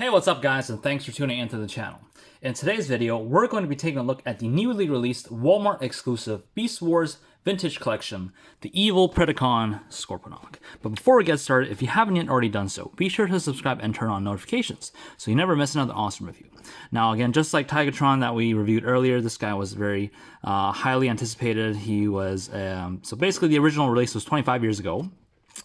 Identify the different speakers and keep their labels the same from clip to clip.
Speaker 1: Hey, what's up guys, and thanks for tuning into the channel. In today's video, we're going to be taking a look at the newly released Walmart exclusive Beast Wars Vintage Collection, the Evil Predacon Scorponok. But before we get started, if you haven't yet already done so, be sure to subscribe and turn on notifications so you never miss another awesome review. Now again, just like Tigatron that we reviewed earlier, this guy was very highly anticipated. He was, so basically the original release was 25 years ago.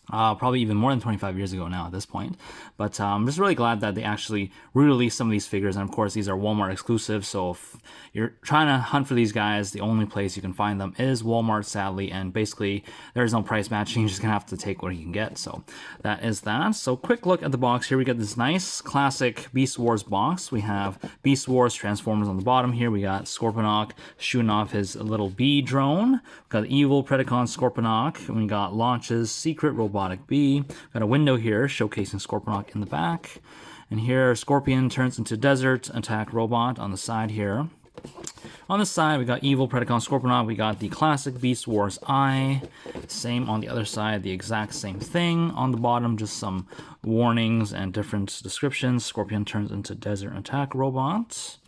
Speaker 1: Probably even more than 25 years ago now at this point. But I'm just really glad that they actually re-released some of these figures. And of course, these are Walmart exclusives. So if you're trying to hunt for these guys, the only place you can find them is Walmart, sadly. And basically, there's no price matching. You're just going to have to take what you can get. So that is that. So quick look at the box. Here we get this nice classic Beast Wars box. We have Beast Wars Transformers on the bottom here. We got Scorponok shooting off his little bee drone. We've got Evil Predacon Scorponok. And we got Launch's Secret Robotic Bee. Got a window here showcasing Scorponok in the back. And here, Scorpion turns into Desert Attack Robot on the side here. On the side, we got Evil Predacon Scorponok. We got the classic Beast Wars Eye. Same on the other side, the exact same thing. On the bottom, just some warnings and different descriptions. Scorpion turns into Desert Attack Robot.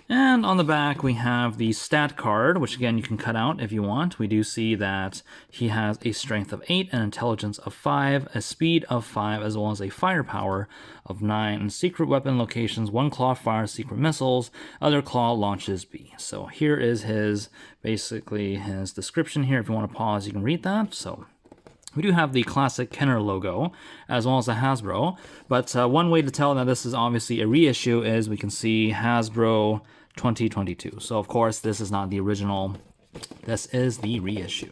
Speaker 1: And on the back, we have the stat card, which again, you can cut out if you want. We do see that he has a strength of 8, an intelligence of 5, a speed of 5, as well as a firepower of 9, and secret weapon locations. One claw fires secret missiles, other claw launches B. So here is his, basically his description here. If you want to pause, you can read that. So we do have the classic Kenner logo, as well as the Hasbro, but one way to tell that this is obviously a reissue is we can see Hasbro 2022. So of course, this is not the original, this is the reissue.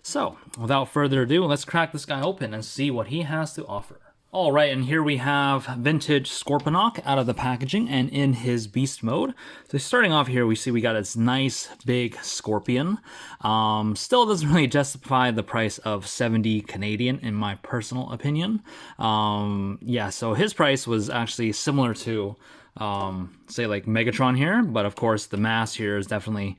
Speaker 1: So without further ado, let's crack this guy open and see what he has to offer. All right, and here we have vintage Scorponok out of the packaging and in his beast mode. So starting off here, we see we got this nice big scorpion. Still doesn't really justify the price of 70 Canadian in my personal opinion. Yeah, so his price was actually similar to say like Megatron here, but of course the mass here is definitely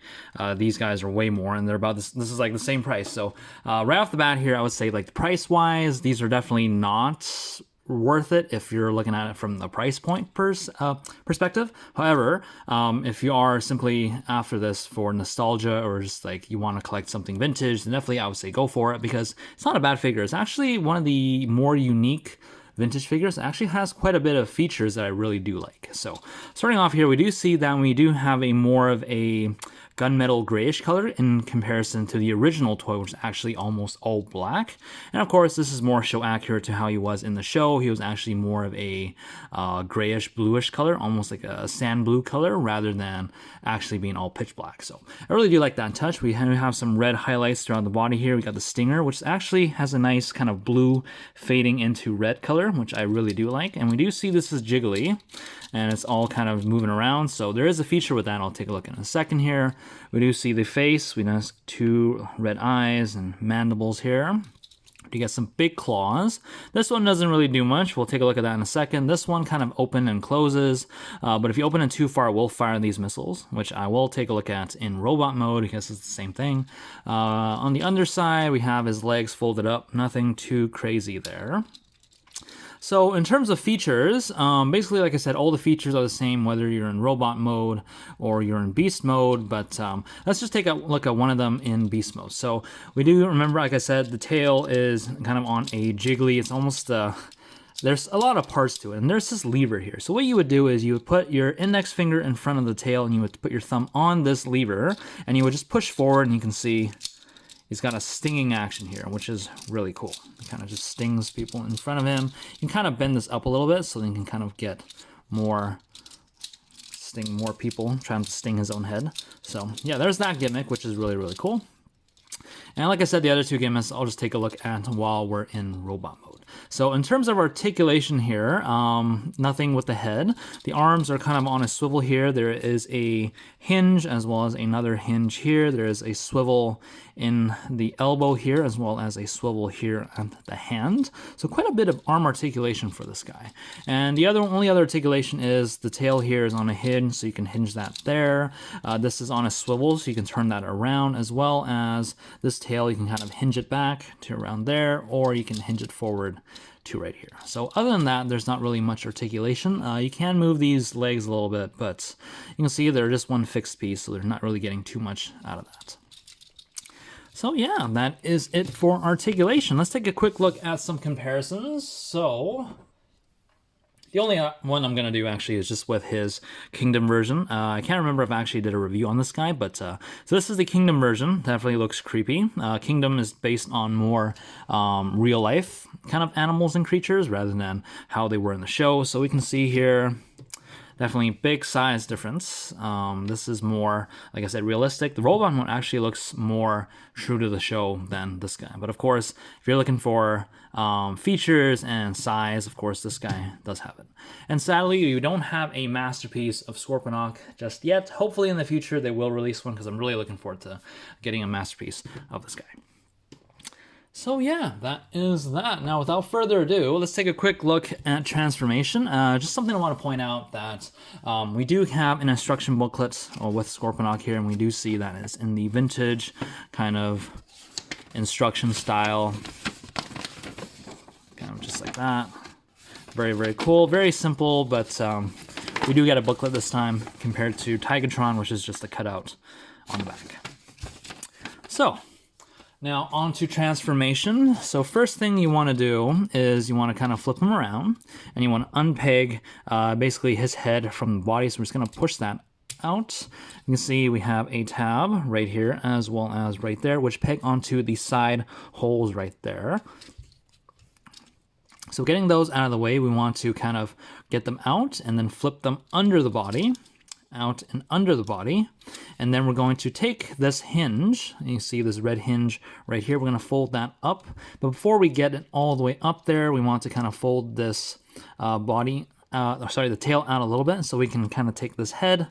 Speaker 1: these guys are way more, and they're about this is like the same price. So right off the bat here, I would say like price wise, these are definitely not worth it if you're looking at it from the price point perspective. However, if you are simply after this for nostalgia or just like you want to collect something vintage, then definitely I would say go for it, because it's not a bad figure. It's actually one of the more unique vintage figures. It actually has quite a bit of features that I really do like. So starting off here, we do see that we do have a more of a gunmetal grayish color in comparison to the original toy, which is actually almost all black. And of course, this is more show accurate to how he was in the show. He was actually more of a grayish bluish color, almost like a sand blue color, rather than actually being all pitch black. So I really do like that touch. We have some red highlights throughout the body here. We got the stinger, which actually has a nice kind of blue fading into red color, which I really do like. And we do see this is jiggly, and it's all kind of moving around. So there is a feature with that. I'll take a look in a second here. We do see the face. We have 2 red eyes and mandibles here. You get some big claws. This one doesn't really do much. We'll take a look at that in a second. This one kind of open and closes, but if you open it too far, it will fire these missiles, which I will take a look at in robot mode because it's the same thing. On the underside, we have his legs folded up. Nothing too crazy there. So in terms of features, basically, like I said, all the features are the same, whether you're in robot mode or you're in beast mode, but let's just take a look at one of them in beast mode. So we do remember, like I said, the tail is kind of on a jiggly, it's almost, there's a lot of parts to it, and there's this lever here. So what you would do is you would put your index finger in front of the tail, and you would put your thumb on this lever, and you would just push forward, and you can see he's got a stinging action here, which is really cool. He kind of just stings people in front of him. You can kind of bend this up a little bit so then you can kind of get more, sting more people, trying to sting his own head. So yeah, there's that gimmick, which is really, really cool. And like I said, the other 2 gimmicks I'll just take a look at while we're in robot mode. So in terms of articulation here, nothing with the head. The arms are kind of on a swivel here. There is a hinge as well as another hinge here. There is a swivel in the elbow here as well as a swivel here at the hand. So quite a bit of arm articulation for this guy. And the only other articulation is the tail here is on a hinge, so you can hinge that there. This is on a swivel, so you can turn that around, as well as this tail, you can kind of hinge it back to around there, or you can hinge it forward to right here. So other than that, there's not really much articulation. You can move these legs a little bit, but you can see they're just one fixed piece, so they're not really getting too much out of that. So yeah, that is it for articulation. Let's take a quick look at some comparisons. So the only one I'm going to do actually is just with his Kingdom version. I can't remember if I actually did a review on this guy, but so this is the Kingdom version. Definitely looks creepy. Kingdom is based on more real life kind of animals and creatures rather than how they were in the show. So we can see here, definitely big size difference. This is more, like I said, realistic. The robot one actually looks more true to the show than this guy. But of course, if you're looking for features and size, of course, this guy does have it. And sadly, we don't have a masterpiece of Scorponok just yet. Hopefully in the future, they will release one because I'm really looking forward to getting a masterpiece of this guy. So yeah, that is that. Now, without further ado, let's take a quick look at transformation. Just something I want to point out that we do have an instruction booklet with Scorponok here, and we do see that it's in the vintage kind of instruction style, kind of just like that. Very, very cool, very simple, but we do get a booklet this time compared to Tigatron, which is just a cutout on the back. So now on to transformation. So first thing you want to do is you want to kind of flip him around and you want to unpeg basically his head from the body. So we're just going to push that out. You can see we have a tab right here as well as right there, which peg onto the side holes right there. So getting those out of the way, we want to kind of get them out and then flip them under the body. Out and under the body, and then we're going to take this hinge, and you see this red hinge right here, we're going to fold that up, but before we get it all the way up there, we want to kind of fold this the tail out a little bit, so we can kind of take this head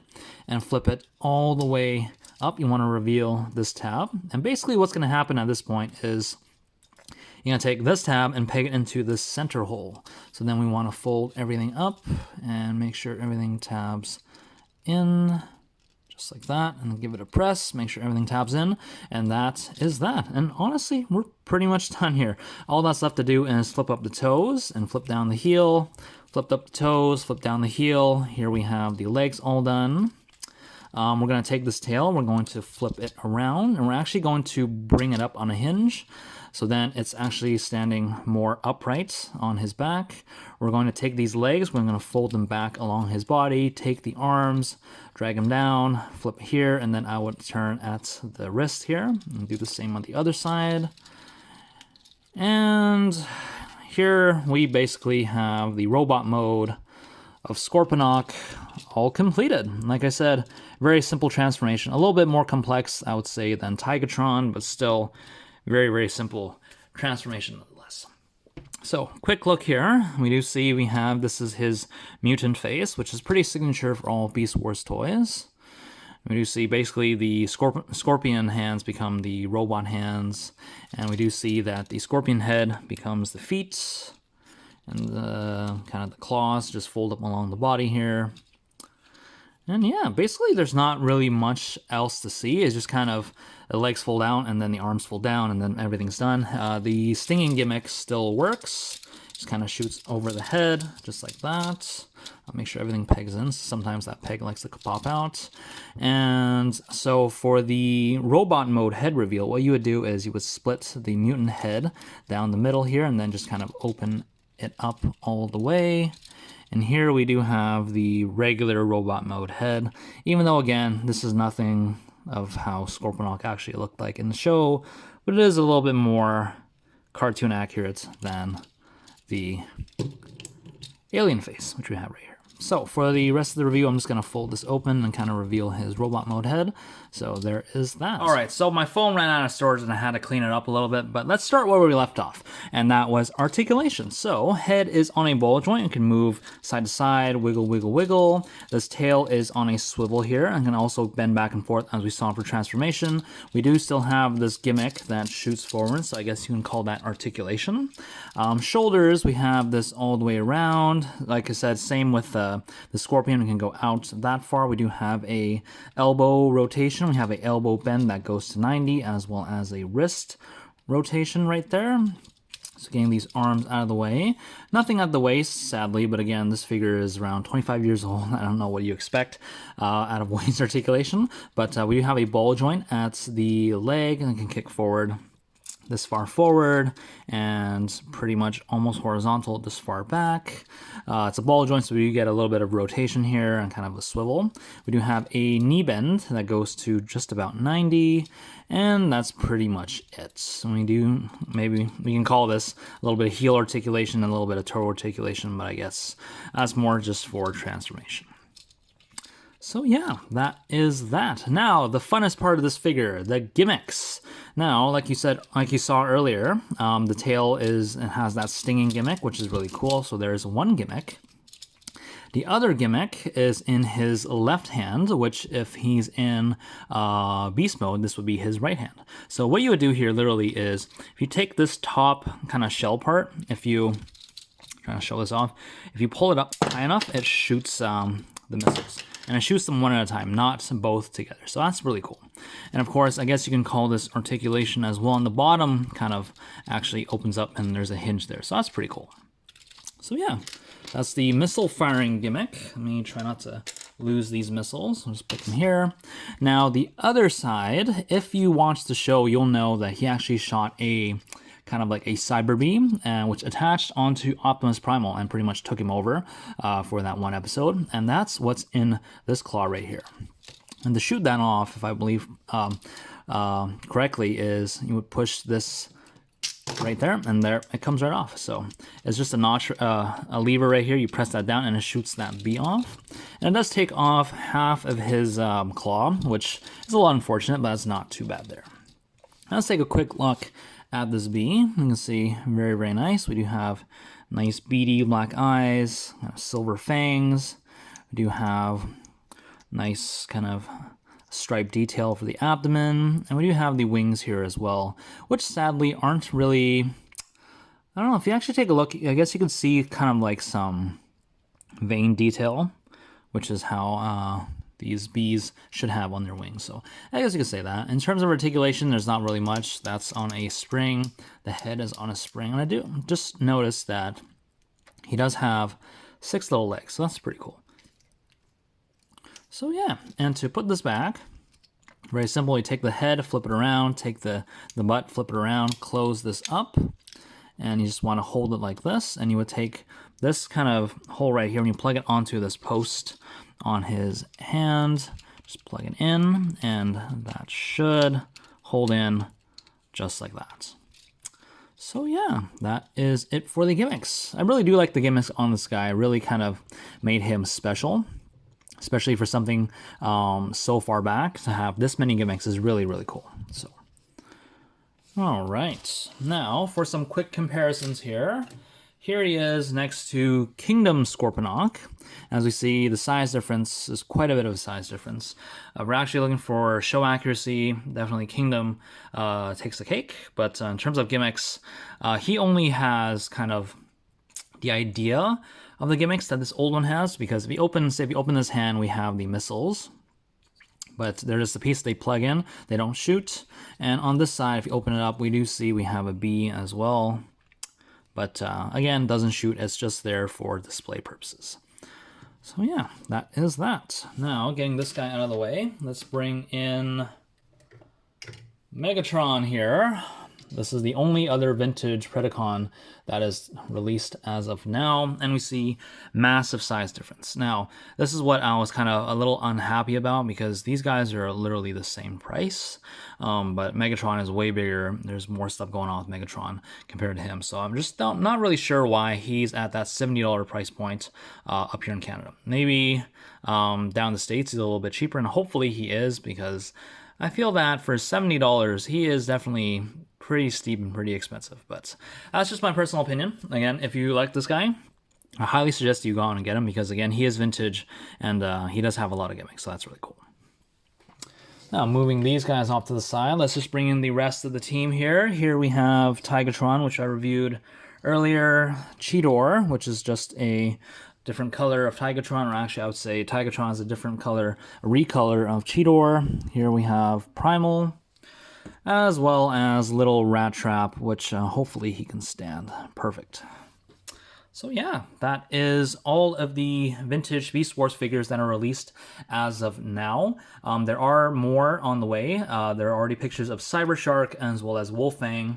Speaker 1: and flip it all the way up. You want to reveal this tab, and basically what's going to happen at this point is you're going to take this tab and peg it into this center hole. So then we want to fold everything up and make sure everything tabs in just like that, and give it a press, make sure everything tabs in, and that is that. And honestly, we're pretty much done here. All that's left to do is flip up the toes and flip down the heel, flipped up the toes, flip down the heel. Here we have the legs all done. We're going to take this tail, we're going to flip it around, and we're actually going to bring it up on a hinge. So then it's actually standing more upright on his back. We're going to take these legs, we're going to fold them back along his body, take the arms, drag them down, flip here, and then I would turn at the wrist here, and do the same on the other side. And here we basically have the robot mode of Scorponok all completed. Like I said, very simple transformation. A little bit more complex, I would say, than Tigatron, but still very, very simple transformation nonetheless. So, quick look here. We do see we have, this is his mutant face, which is pretty signature for all Beast Wars toys. We do see basically the scorpion hands become the robot hands, and we do see that the scorpion head becomes the feet, and the kind of the claws just fold up along the body here. And yeah, basically there's not really much else to see. It's just kind of the legs fold out and then the arms fold down and then everything's done. The stinging gimmick still works. Just kind of shoots over the head, just like that. I'll make sure everything pegs in. Sometimes that peg likes to pop out. And so for the robot mode head reveal, what you would do is you would split the mutant head down the middle here and then just kind of open it up all the way. And here we do have the regular robot mode head, even though, again, this is nothing of how Scorponok actually looked like in the show, but it is a little bit more cartoon accurate than the alien face, which we have right here. So for the rest of the review, I'm just going to fold this open and kind of reveal his robot mode head. So there is that. All right, so my phone ran out of storage and I had to clean it up a little bit, but let's start where we left off, and that was articulation. So head is on a ball joint. You can move side to side, wiggle, wiggle, wiggle. This tail is on a swivel here and can also bend back and forth as we saw for transformation. We do still have this gimmick that shoots forward, so I guess you can call that articulation. Shoulders, we have this all the way around. Like I said, same with the scorpion. We can go out that far. We do have a elbow rotation. We have a elbow bend that goes to 90, as well as a wrist rotation right there. So getting these arms out of the way. Nothing at the waist, sadly, but again, this figure is around 25 years old. I don't know what you expect out of waist articulation, but we do have a ball joint at the leg, and it can kick forward this far forward and pretty much almost horizontal this far back. It's a ball joint, so we do get a little bit of rotation here and kind of a swivel. We do have a knee bend that goes to just about 90, and that's pretty much it. So we do, maybe we can call this a little bit of heel articulation and a little bit of toe articulation, but I guess that's more just for transformation. So yeah, that is that. Now, the funnest part of this figure, the gimmicks. Now, like you saw earlier, the tail has that stinging gimmick, which is really cool. So there's one gimmick. The other gimmick is in his left hand, which if he's in beast mode, this would be his right hand. So what you would do here literally is, if you take this top kind of shell part, trying to show this off, if you pull it up high enough, it shoots the missiles. And it shoots them one at a time, not both together. So that's really cool. And of course, I guess you can call this articulation as well. And the bottom kind of actually opens up and there's a hinge there. So that's pretty cool. So yeah, that's the missile firing gimmick. Let me try not to lose these missiles. I'll just put them here. Now the other side, if you watch the show, you'll know that he actually shot a kind of like a cyber beam, which attached onto Optimus Primal and pretty much took him over for that one episode. And that's what's in this claw right here. And to shoot that off, if I believe correctly, is you would push this right there, and there it comes right off. So it's just a notch, a lever right here. You press that down, and it shoots that bee off. And it does take off half of his claw, which is a lot unfortunate, but it's not too bad there. Now let's take a quick look at this bee. You can see very, very nice. We do have nice beady black eyes, silver fangs. We do have nice kind of striped detail for the abdomen, and we do have the wings here as well, which sadly aren't really, I don't know, if you actually take a look, I guess you can see kind of like some vein detail, which is how these bees should have on their wings. So I guess you could say that. In terms of articulation, there's not really much. That's on a spring. The head is on a spring. And I do just notice that he does have 6 little legs. So that's pretty cool. So yeah, and to put this back, very simple. You take the head, flip it around, take the butt, flip it around, close this up. And you just want to hold it like this. And you would take this kind of hole right here and you plug it onto this post on his hand, just plug it in, and that should hold in just like that. So yeah, that is it for the gimmicks. I really do like the gimmicks on this guy. Really kind of made him special, especially for something so far back. To have this many gimmicks is really, really cool. So, all right, now for some quick comparisons here. Here he is next to Kingdom Scorponok. As we see, the size difference is quite a bit of a size difference. We're actually looking for show accuracy. Definitely Kingdom takes the cake. But in terms of gimmicks, he only has kind of the idea of the gimmicks that this old one has. Because if you open this hand, we have the missiles. But they're just a piece they plug in. They don't shoot. And on this side, if you open it up, we do see we have a bee as well. But again, doesn't shoot. It's just there for display purposes. So yeah, that is that. Now, getting this guy out of the way, let's bring in Megatron here. This is the only other vintage Predacon that is released as of now, and we see massive size difference. Now, this is what I was kind of a little unhappy about, because these guys are literally the same price, but Megatron is way bigger. There's more stuff going on with Megatron compared to him, so I'm just not really sure why he's at that $70 price point up here in Canada. Maybe down in the States he's a little bit cheaper, and hopefully he is, because I feel that for $70 he is definitely pretty steep and pretty expensive. But that's just my personal opinion. Again, if you like this guy, I highly suggest you go on and get him, because again, he is vintage and he does have a lot of gimmicks, so that's really cool. Now, moving these guys off to the side, let's just bring in the rest of the team here. Here we have Tigatron, which I reviewed earlier, Cheetor, which is just a different color of Tigatron, or actually I would say Tigatron is a different color, a recolor of Cheetor. Here we have Primal. as well as little rat trap, which hopefully he can stand. Perfect. So yeah, that is all of the vintage Beast Wars figures that are released as of now. There are more on the way. There are already pictures of Cybershark as well as Wolfang,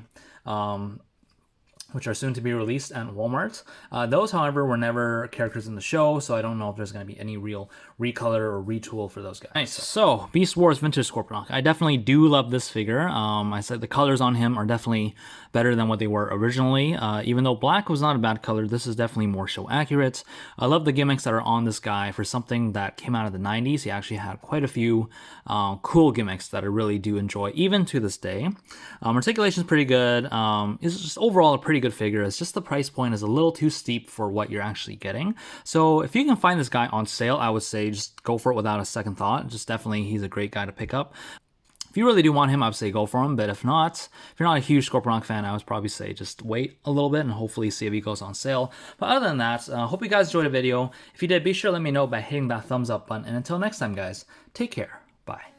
Speaker 1: which are soon to be released at Walmart. Those, however, were never characters in the show, so I don't know if there's going to be any real recolor or retool for those guys. Nice. So, Beast Wars Vintage Scorponok. I definitely do love this figure. I said the colors on him are definitely better than what they were originally. Even though black was not a bad color, this is definitely more show accurate. I love the gimmicks that are on this guy. For something that came out of the 90s, he actually had quite a few cool gimmicks that I really do enjoy, even to this day. Articulation is pretty good. It's just overall a pretty good figure. It's just the price point is a little too steep for what you're actually getting. So if you can find this guy on sale, I would say just go for it without a second thought. Just definitely, he's a great guy to pick up. If you really do want him, I would say go for him, but if not, if you're not a huge Scorponok fan, I would probably say just wait a little bit and hopefully see if he goes on sale. But other than that, hope you guys enjoyed the video. If you did, be sure to let me know by hitting that thumbs up button. And until next time, guys, take care. Bye.